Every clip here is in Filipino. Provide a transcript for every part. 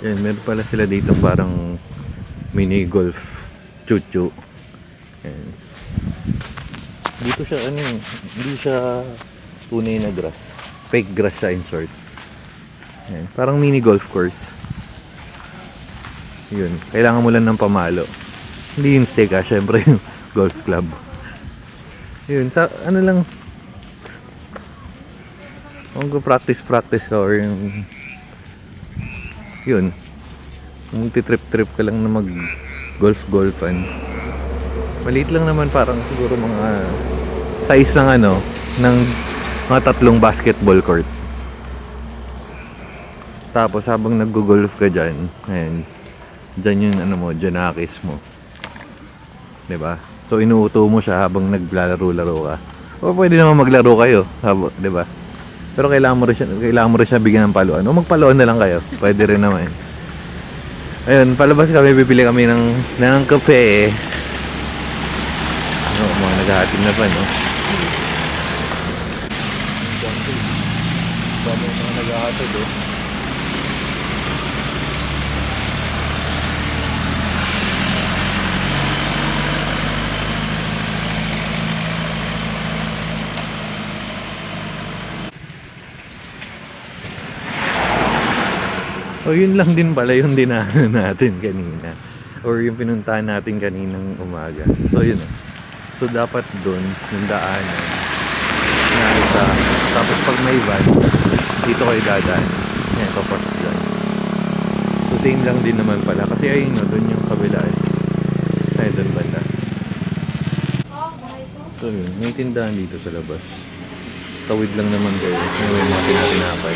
Yan, meron pala sila dito parang mini golf chuchu. Yan. Dito siya ano eh, hindi siya tunay na grass. Fake grass siya in short. Yan. Parang mini golf course. Yun, kailangan mo lang ng pamalo. Hindi yung stake syempre yung golf club. Yun, sa ano lang, kung practice ka or yung yun, kung titrip-trip ka lang na mag golfan. Maliit lang naman, parang siguro mga size ng ano, ng mga 3 basketball court. Tapos habang nag-golf ka dyan, ayan, dyan yung ano mo, Janakis mo. 'Di ba? So inuuto mo siya habang naglalaro-laro ka. O pwede naman maglaro kayo, 'di ba? Pero kailangan mo rin siya bigyan ng paluan. O magpaluan na lang kayo. Pwede rin naman. Ayun, palabas kami, bibili kami ng kape. Ano, mga naghahatid na pa, no? Dami mga naghahatid, oh. O yun lang din pala yung dinaanan natin kanina. Or yung pinuntahan natin kaninang umaga. So yun. So dapat doon yung daanan na isa. Tapos pag may van, dito kayo dadaan. Yan, papasok dyan. So same lang din naman pala. Kasi ayun no, doon yung kabila. Ay, doon banda. So yun, may tindahan dito sa labas. Tawid lang naman kayo. May mga tinatinapay.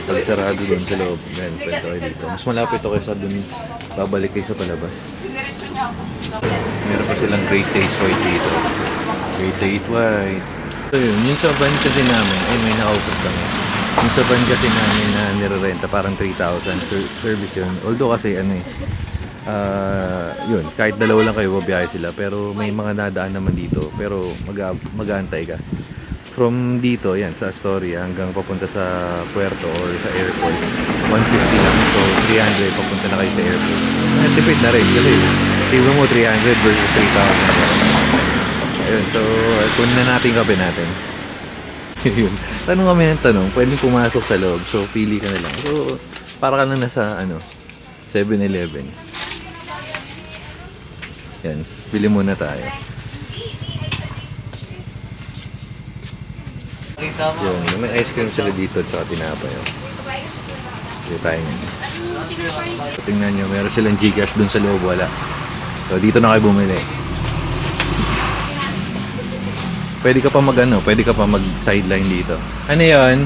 Pag sarado doon sa loob, ganyan, pwede kayo dito. Mas malapit ako sa doon, babalik kayo sa palabas. Meron pa silang Great Taste White dito. Great Taste White. So yun, yung sa van kasi namin, ay may nakausap kami. Yung sa van kasi namin na nirerenta, parang 3,000 service yun. Although kasi ano eh, yun, kahit dalawa lang kayo, babiyahe sila. Pero may mga nadaan naman dito, pero mag-aantay ka. From dito, yan, sa Astoria hanggang papunta sa puerto or sa airport, 150 lang. So, 300 papunta na kayo sa airport. Tipid na rin kasi tignan mo 300 versus 3,000. Ayun, so, kunin na natin kape natin. Yun. Tanong kami ng tanong, pwedeng pumasok sa loob. So, pili ka na lang. So, para ka na nasa, 7-Eleven. Yan, bili muna tayo. Yun, may ice cream sila dito tsaka tinapay. Dito tayo ngayon. So, tingnan nyo, meron silang Gcash dun sa loob, wala. So, dito na kayo bumili. Pwede ka pa mag sideline dito. Ano yun?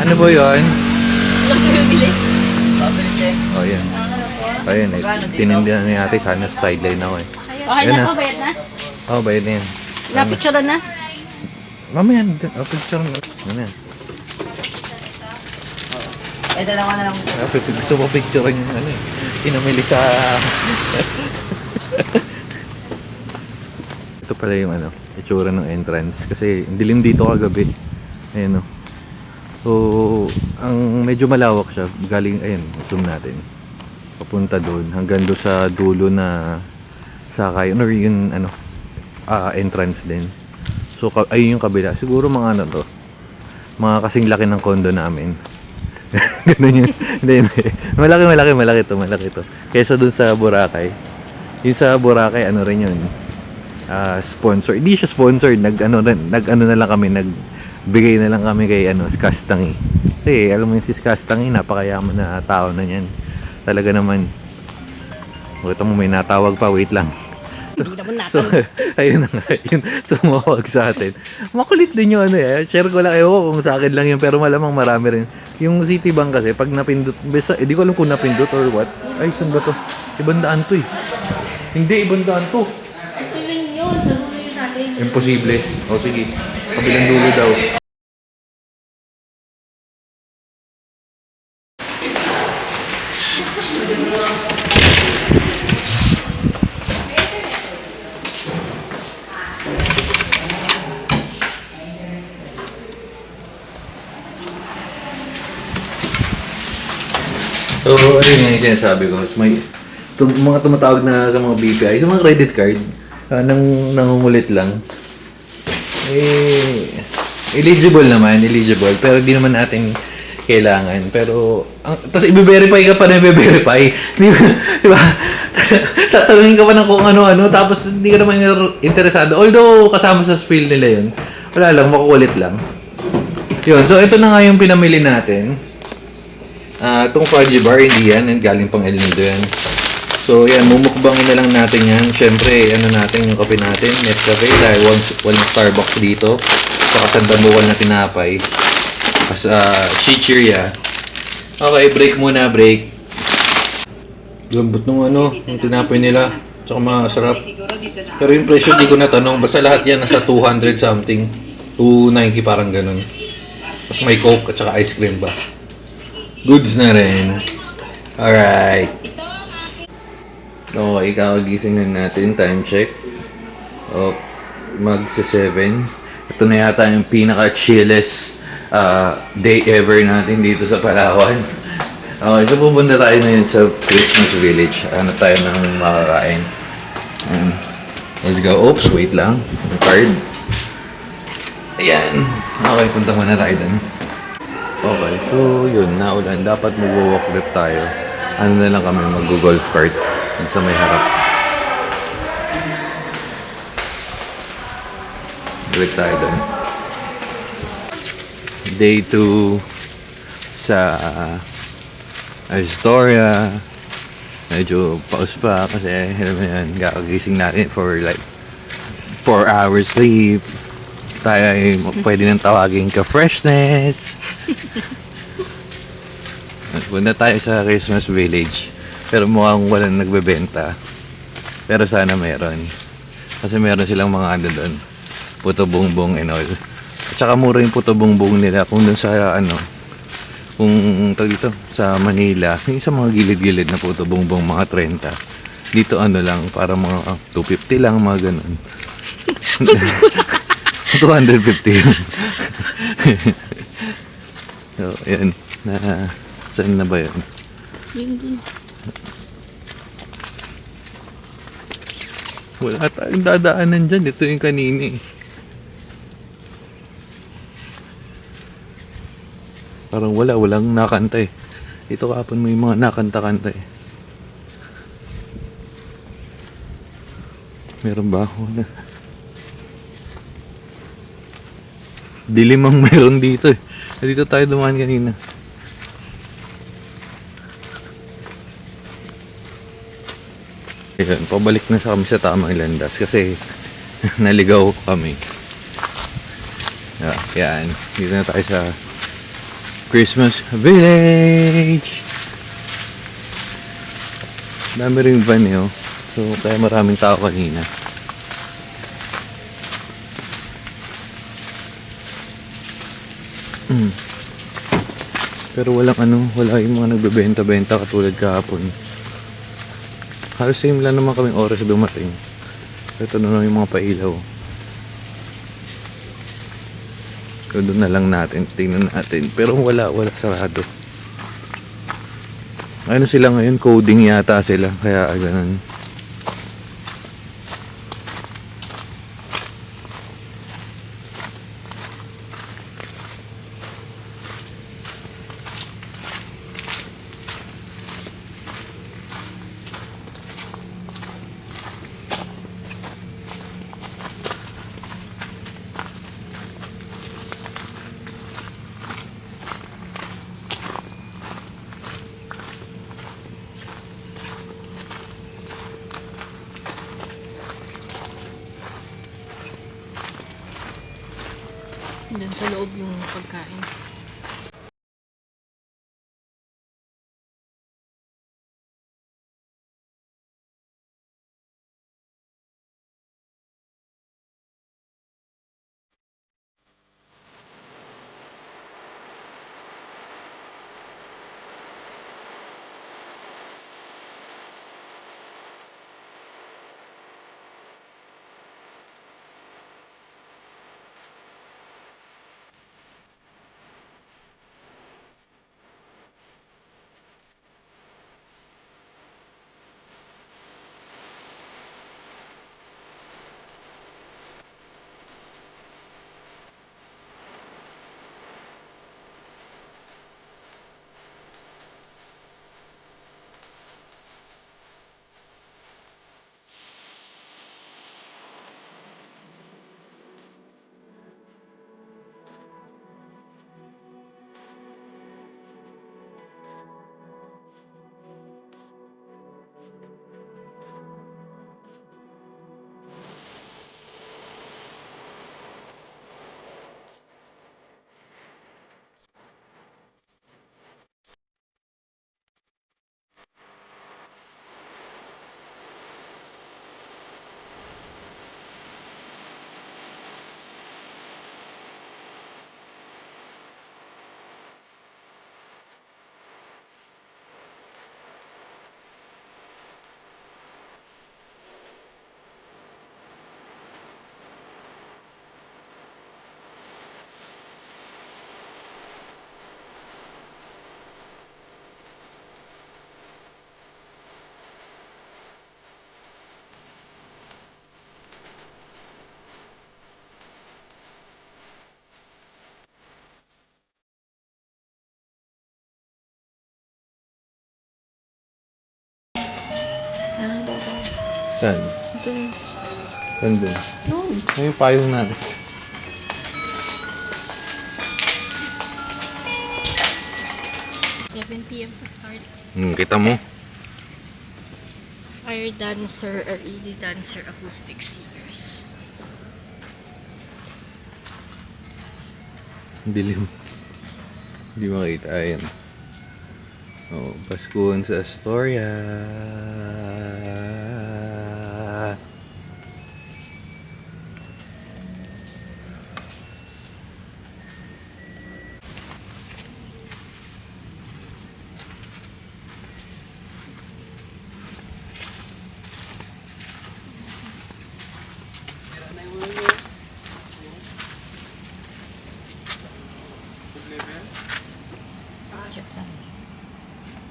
Ano po yun? Oh, yan. Ayun, tinindihan ni ate, sana sa sideline ako eh. Okay na po, bayad na? Oh, bayad na yan. Na-picture na? Mamaya, picture na. Ano yan? Dalawa na lang. Gusto ko picture yung inamili sa... Ito pala yung itsura ng entrance. Kasi dilim dito kagabi. Ayan o. So, ang medyo malawak siya. Galing, ayun, zoom natin. Papunta doon. Hanggang doon sa dulo na sakay. Or yung entrance din. So, ayun yung kabila. Siguro mga mga kasing laki ng condo namin. Ganun yun. Hindi. Malaki to. Kesa dun sa Boracay. Yung sa Boracay, rin yun. Sponsor. Hindi siya sponsored. Nag-ano na lang kami. Nagbigay na lang kami kay Skastangi. Kasi, alam mo yung si Skastangi, napakayaman na tao na yan. Talaga naman. Ito mo, may natawag pa. Wait lang. So, ayun na nga, yun, tumawag sa atin. Makulit din yung share ko lang, kung sa akin lang yun, pero malamang marami rin. Yung Citibank kasi, pag napindot, di ko alam kung napindot or what. Ay, saan ba to? Ibang daan to eh. Hindi, ibang daan to. Ito rin yun, sa dulo yun natin. Imposible. O sige, kabilang dulo daw. So, ayun nga yung sinasabi ko. So, may mga tumatawag na sa mga BPI, sa mga credit card, nangungulit lang. Eh, eligible naman, eligible. Pero di naman natin kailangan. Pero, tapos i-verify ka pa na i-verify. Di ba? Tatanungin ka pa ng kung ano-ano, tapos hindi ka naman interesado. Although, kasama sa spill nila yun. Wala lang, makukulit lang. Yun, so ito na nga yung pinamili natin. Itong fudgy bar, hindi yan. Galing pang El Nido yan. So, yan, mumukbangin na lang natin yan. Siyempre, ano natin yung kape natin, Nescafe, dahil walang Starbucks dito. Saka sandabukan na tinapay. As chichirya. Okay, break muna, break. Lambot nung yung tinapay nila. Tsaka masarap. Pero yung presyo, di ko natanong. Basta lahat yan nasa 200 something. 290 parang ganun. Tapos may Coke at saka ice cream ba. Goods na rin. Alright. Okay, kakagising na natin. Time check. O, magsa-7. Ito na yata yung pinaka-chillest day ever natin dito sa Palawan. Okay, so pupunta tayo ngayon sa Christmas Village. Ano tayo ng makakain. Let's go. Oops, wait lang. Yung card. Ayan. Okay, punta muna tayo dun. Okay, so yun, naulan. Dapat mag-walk trip tayo. Ano na lang kami, mag-golf cart. Sa may harap. Balik tayo dun. Day 2 sa Astoria. Medyo pause pa kasi alam mo yan, kakagising natin for like 4 hours sleep. Tayo ay pwede nang tawagin ka freshness. Punta tayo sa Christmas Village. Pero mukhang walang nagbebenta. Pero sana meron. Kasi meron silang mga ano doon. Puto bongbong and all. At saka mura yung puto bongbong nila. Kung doon sa kung tag dito, sa Manila. Yung sa mga gilid-gilid na puto bongbong mga 30. Dito ano lang, para mga 250 lang, mga ganun. 250 yun. So, yan. Saan na ba yun? Yun dun. Wala tayong dadaanan dyan. Ito yung kanina eh. Parang walang nakanta eh. Ito kapon mo yung mga nakanta-kanta eh. Meron ba ako na? Dilim ang meron dito eh. Dito tayo dumaan kanina. Ayan, pabalik na sa kami sa tamang landas kasi naligaw kami. Yan, dito na tayo sa Christmas Village. Dami ring van eh, oh. So kaya maraming tao kanina. Pero wala yung mga nagbebenta-benta katulad kahapon. Halos same lang naman kaming oras dumating. Ito na lang yung mga pailaw. So doon na lang natin, tingnan natin. Pero wala sarado. Ano sila ngayon? Coding yata sila. Kaya ganun. Doon sa loob yung pagkain. Saan? Ito na. Saan doon? Noon. Ano yung payong natin? 7 p.m. pa start. Kita mo. Fire dancer, LED dancer, acoustic singers. Dilim. Hindi makita. Ayan. Oh, Paskuhan sa Astoria. Check lang.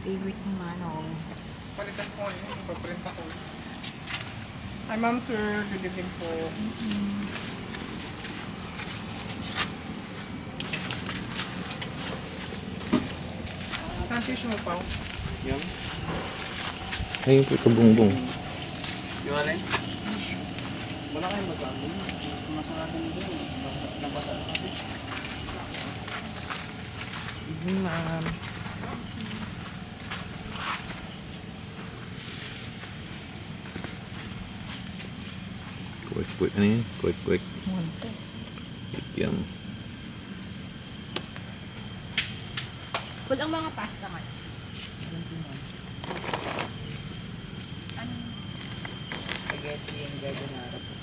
Favorite ng manong. Palitan ko yun, ipaprint ako. Hi ma'am sir, good evening po. Saan tissue mo pa? Yung? Ayun po, kabungbong. Yung alin? Wala kayong magkamo. Masaratan nito. Nabasa na kasi. Ma'am. Quick. Ano yun? Quick. Monte. Yum. Walang mga pasta nga. Spaghetti and carbonara po.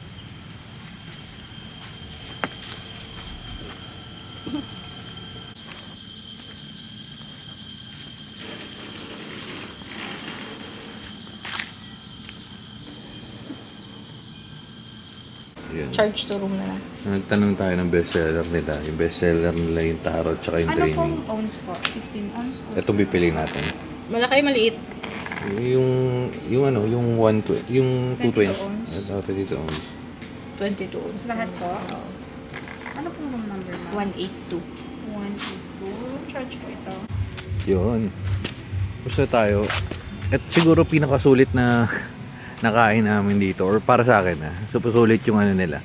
Yun. Charge to room na lang. Nagtanong tayo ng bestseller nila. Yung bestseller nila yung tarot tsaka yung Ano dreaming. pong ounce po? 16 ounce po? Itong pipili natin. Malaki, maliit. Yung ano, yung 120, yung 220. 22 ounce. Ito, 22 ounce. 22 ounce. Lahat po? Ano pong room number na? 182. 182. Charge po ito. Yun. Gusto tayo. At siguro pinakasulit na nakain namin dito. Or para sa akin sulit yung ano nila.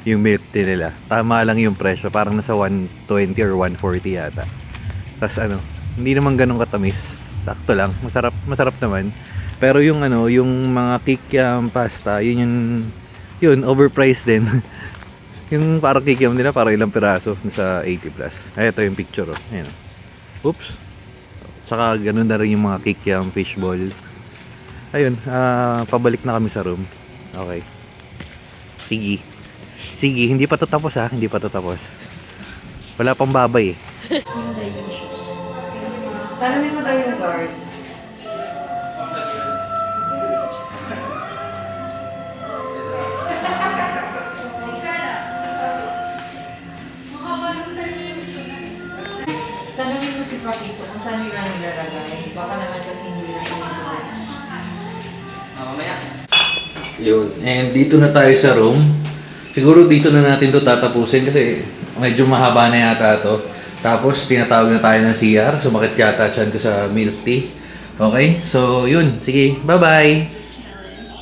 Yung milk tea nila. Tama lang yung presyo. Parang nasa 120 or 140 yata. Tapos ano, hindi naman ganun katamis. Sakto lang. Masarap naman. Pero yung ano, yung mga kikiam pasta, yun overpriced din. Yung parang kikiam nila, parang ilang piraso, nasa 80 plus. Ay, ito yung picture, oh. Ayan, oh. Oops. Saka ganun na rin yung mga kikiam fishball. Ayun, pabalik na kami sa room. Okay. Sige, hindi pa to tapos ha, hindi pa to tapos. Wala pang babay eh. Tanungin mo daw yung guard. Tanungin mo si Pakito kung saan nila nilalagay. Baka naman kasi hindi na Yun, and dito na tayo sa room. Siguro dito na natin to tatapusin kasi medyo mahaba na yata to. Tapos tinatawag na tayo ng CR. Sumakit yata chan ko sa milk tea. Okay? So yun, sige, bye-bye!